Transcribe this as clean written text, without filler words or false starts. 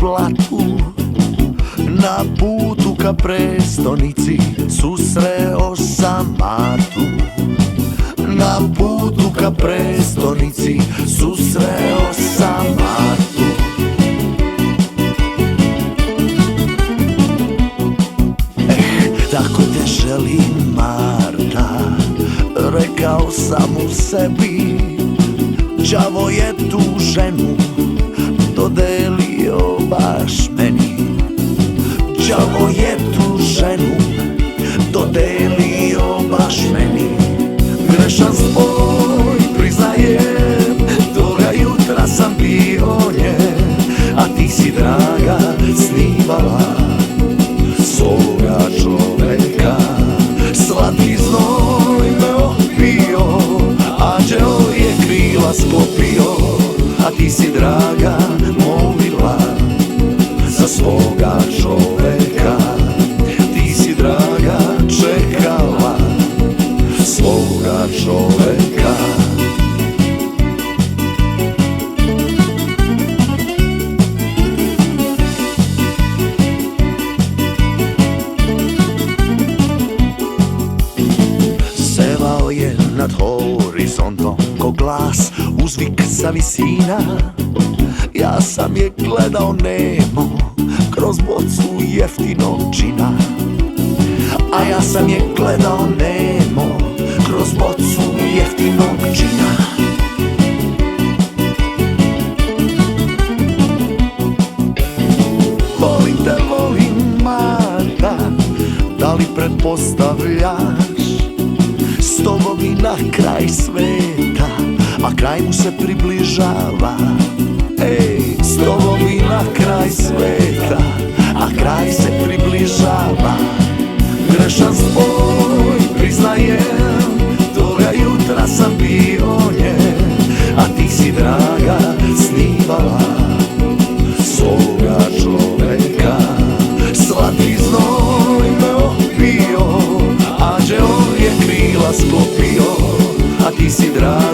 blatu, na putu ka prestonici susreo sam Martu. Na putu ka prestonici susreo sam Martu. Tako te želim, Marta, rekao sam u sebi. Đavo je tu ženu dodelio baš meni. Đavo je tu ženu dodelio baš meni. Grešan spoj, priznajem, toga jutra sam bio njen, a ti si, draga, snivala svoga čoveka. Slatki znoj me opio, anđeo je krila sklopio, a ti si, draga, molila za svoga čoveka. Ti si, draga, čekala svoga čoveka. Sevao je nad horizontom ko glas, uzvik sa visina. Ja sam je gledao nemo kroz bocu jeftinog džina. A ja sam je gledao nemo kroz bocu jeftinog džina. Volim te, volim, Marta, da li pretpostavljaš? S tobom i na kraj sveta, a kraj mu se približava. Ej, s tobom i na kraj sveta, a kraj se približava. Grešan spoj, priznajem, toga jutra sam bio njen, a ti si, draga, snivala svoga čoveka. Slatki znoj me opio, anđeo je krila sklopio, a ti si, draga,